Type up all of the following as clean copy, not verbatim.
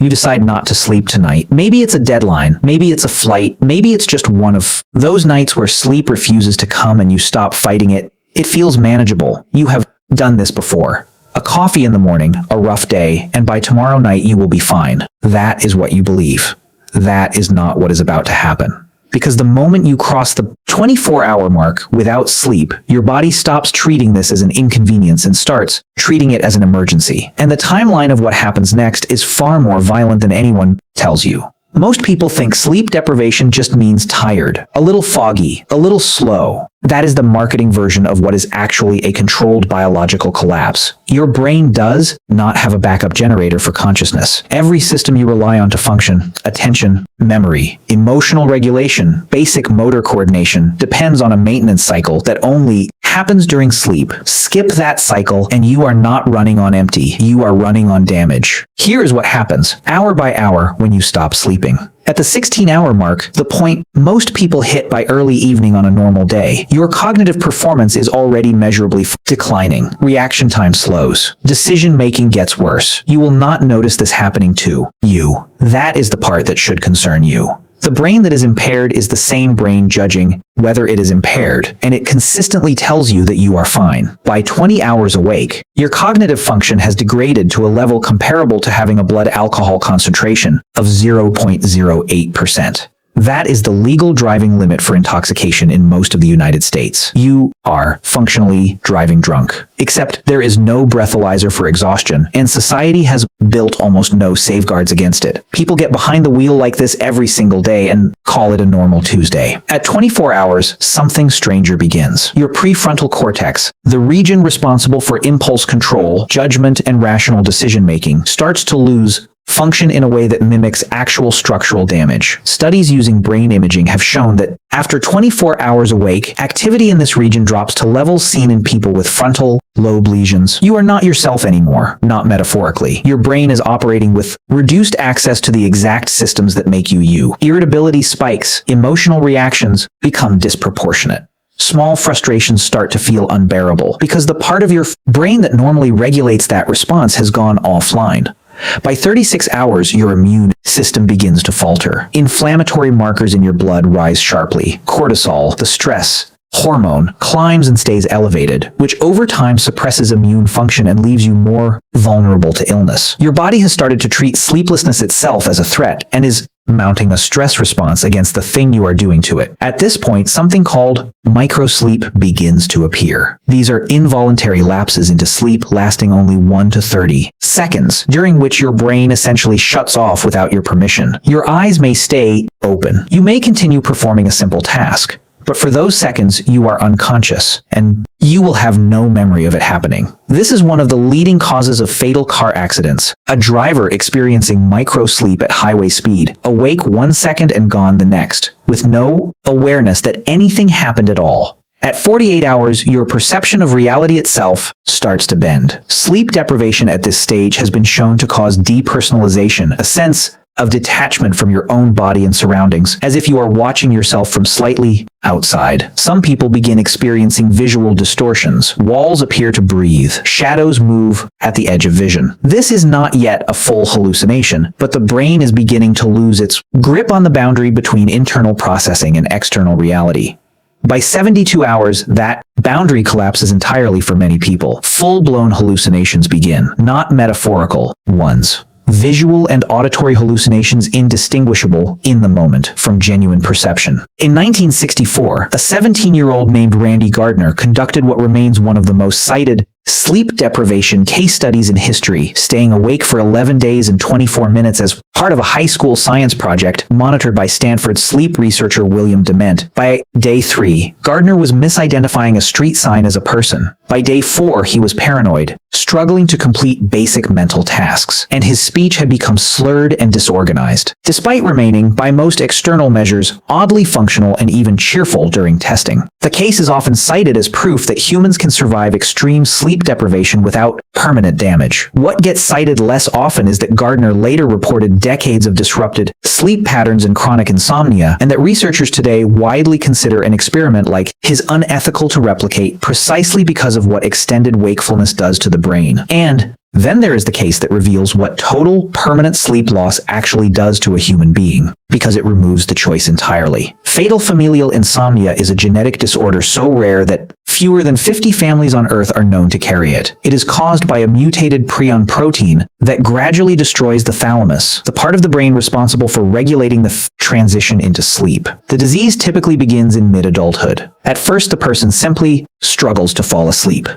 You decide not to sleep tonight. Maybe it's a deadline. Maybe it's a flight. Maybe it's just one of those nights where sleep refuses to come and you stop fighting it. It feels manageable. You have done this before. A coffee in the morning, a rough day, and by tomorrow night you will be fine. That is what you believe. That is not what is about to happen. Because the moment you cross the 24-hour mark without sleep, your body stops treating this as an inconvenience and starts treating it as an emergency. And the timeline of what happens next is far more violent than anyone tells you. Most people think sleep deprivation just means tired, a little foggy, a little slow. That is the marketing version of what is actually a controlled biological collapse. Your brain does not have a backup generator for consciousness. Every system you rely on to function, attention, memory, emotional regulation, basic motor coordination, depends on a maintenance cycle that only happens during sleep. Skip that cycle and you are not running on empty. You are running on damage. Here is what happens, hour by hour, when you stop sleeping. At the 16-hour mark, the point most people hit by early evening on a normal day, your cognitive performance is already measurably declining. Reaction time slows. Decision-making gets worse. You will not notice this happening to you. That is the part that should concern you. The brain that is impaired is the same brain judging whether it is impaired, and it consistently tells you that you are fine. By 20 hours awake, your cognitive function has degraded to a level comparable to having a blood alcohol concentration of 0.08%. That is the legal driving limit for intoxication in most of the United States. You are functionally driving drunk. Except there is no breathalyzer for exhaustion, and society has built almost no safeguards against it. People get behind the wheel like this every single day and call it a normal Tuesday. At 24 hours, something stranger begins. Your prefrontal cortex, the region responsible for impulse control, judgment, and rational decision-making, starts to lose function in a way that mimics actual structural damage. Studies using brain imaging have shown that after 24 hours awake, activity in this region drops to levels seen in people with frontal lobe lesions. You are not yourself anymore, not metaphorically. Your brain is operating with reduced access to the exact systems that make you you. Irritability spikes, emotional reactions become disproportionate. Small frustrations start to feel unbearable because the part of your brain that normally regulates that response has gone offline. By 36 hours, your immune system begins to falter. Inflammatory markers in your blood rise sharply. Cortisol, the stress hormone, climbs and stays elevated, which over time suppresses immune function and leaves you more vulnerable to illness. Your body has started to treat sleeplessness itself as a threat and is mounting a stress response against the thing you are doing to it. At this point, something called microsleep begins to appear. These are involuntary lapses into sleep lasting only 1 to 30 seconds, during which your brain essentially shuts off without your permission. Your eyes may stay open. You may continue performing a simple task, but for those seconds, you are unconscious, and you will have no memory of it happening. This is one of the leading causes of fatal car accidents. A driver experiencing microsleep at highway speed, awake 1 second and gone the next, with no awareness that anything happened at all. At 48 hours, your perception of reality itself starts to bend. Sleep deprivation at this stage has been shown to cause depersonalization, a sense of detachment from your own body and surroundings, as if you are watching yourself from slightly outside. Some people begin experiencing visual distortions. Walls appear to breathe. Shadows move at the edge of vision. This is not yet a full hallucination, but the brain is beginning to lose its grip on the boundary between internal processing and external reality. By 72 hours, that boundary collapses entirely for many people. Full-blown hallucinations begin, not metaphorical ones. Visual and auditory hallucinations indistinguishable in the moment from genuine perception. In 1964, a 17-year-old named Randy Gardner conducted what remains one of the most cited sleep deprivation case studies in history, staying awake for 11 days and 24 minutes as part of a high school science project monitored by Stanford sleep researcher William Dement. By day 3, Gardner was misidentifying a street sign as a person. By day 4, he was paranoid, struggling to complete basic mental tasks, and his speech had become slurred and disorganized, despite remaining, by most external measures, oddly functional and even cheerful during testing. The case is often cited as proof that humans can survive extreme sleep deprivation without permanent damage. What gets cited less often is that Gardner later reported decades of disrupted sleep patterns and chronic insomnia, and that researchers today widely consider an experiment like his unethical to replicate precisely because of what extended wakefulness does to the brain. And Then there is the case that reveals what total permanent sleep loss actually does to a human being, because it removes the choice entirely. Fatal familial insomnia is a genetic disorder so rare that fewer than 50 families on Earth are known to carry it. It is caused by a mutated prion protein that gradually destroys the thalamus, the part of the brain responsible for regulating the transition into sleep. The disease typically begins in mid-adulthood. At first, the person simply struggles to fall asleep.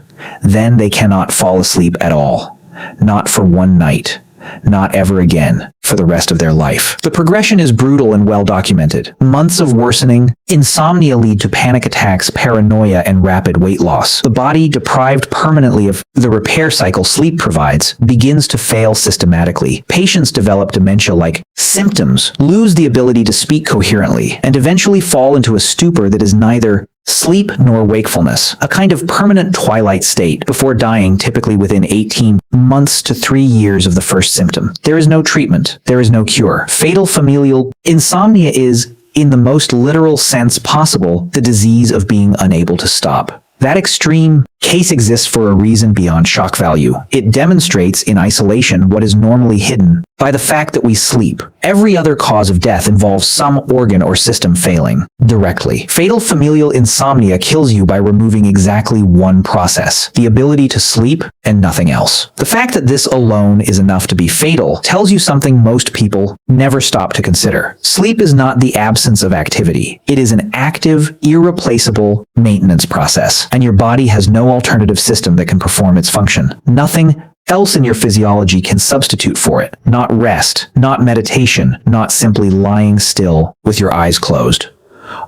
Then they cannot fall asleep at all. Not for one night. Not ever again, for the rest of their life. The progression is brutal and well documented. Months of worsening insomnia lead to panic attacks, paranoia, and rapid weight loss. The body, deprived permanently of the repair cycle sleep provides, begins to fail systematically. Patients develop dementia-like symptoms, lose the ability to speak coherently, and eventually fall into a stupor that is neither sleep nor wakefulness, a kind of permanent twilight state before dying, typically within 18 months to 3 years of the first symptom. There is no treatment. There is no cure. Fatal familial insomnia is, in the most literal sense possible, the disease of being unable to stop. That extreme case exists for a reason beyond shock value. It demonstrates in isolation what is normally hidden by the fact that we sleep. Every other cause of death involves some organ or system failing directly. Fatal familial insomnia kills you by removing exactly one process, the ability to sleep, and nothing else. The fact that this alone is enough to be fatal tells you something most people never stop to consider. Sleep is not the absence of activity. It is an active, irreplaceable maintenance process, and your body has no alternative system that can perform its function. Nothing else in your physiology can substitute for it. Not rest, not meditation, not simply lying still with your eyes closed.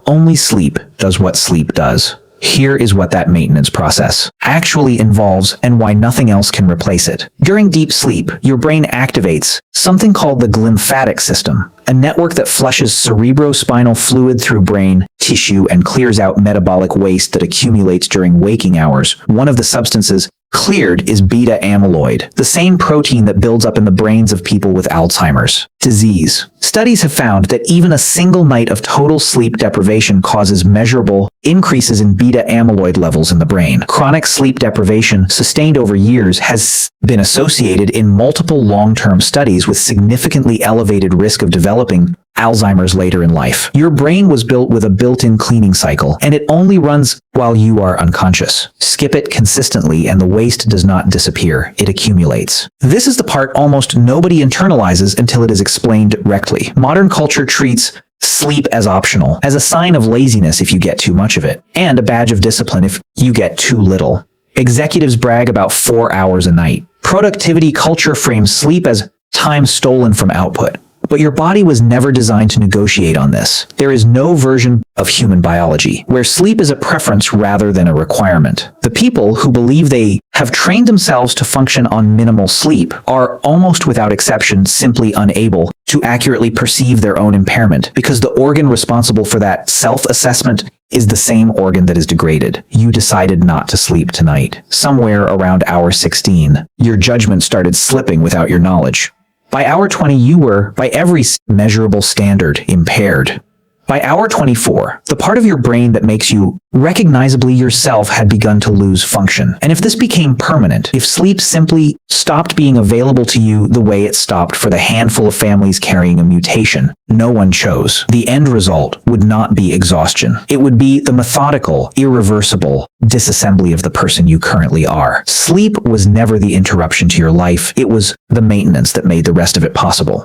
Only sleep does what sleep does. Here is what that maintenance process actually involves and why nothing else can replace it. During deep sleep, your brain activates something called the glymphatic system, a network that flushes cerebrospinal fluid through brain tissue and clears out metabolic waste that accumulates during waking hours. One of the substances cleared is beta amyloid, the same protein that builds up in the brains of people with Alzheimer's disease. Studies have found that even a single night of total sleep deprivation causes measurable increases in beta amyloid levels in the brain. Chronic sleep deprivation, sustained over years, has been associated in multiple long-term studies with significantly elevated risk of developing Alzheimer's later in life. Your brain was built with a built-in cleaning cycle, and it only runs while you are unconscious. Skip it consistently and the waste does not disappear, it accumulates. This is the part almost nobody internalizes until it is explained directly. Modern culture treats sleep as optional, as a sign of laziness if you get too much of it, and a badge of discipline if you get too little. Executives brag about 4 hours a night. Productivity culture frames sleep as time stolen from output. But your body was never designed to negotiate on this. There is no version of human biology where sleep is a preference rather than a requirement. The people who believe they have trained themselves to function on minimal sleep are almost without exception simply unable to accurately perceive their own impairment because the organ responsible for that self-assessment is the same organ that is degraded. You decided not to sleep tonight. Somewhere around hour 16, your judgment started slipping without your knowledge. By hour 20, you were, by every measurable standard, impaired. By hour 24, the part of your brain that makes you recognizably yourself had begun to lose function. And if this became permanent, if sleep simply stopped being available to you the way it stopped for the handful of families carrying a mutation no one chose, the end result would not be exhaustion. It would be the methodical, irreversible disassembly of the person you currently are. Sleep was never the interruption to your life. It was the maintenance that made the rest of it possible.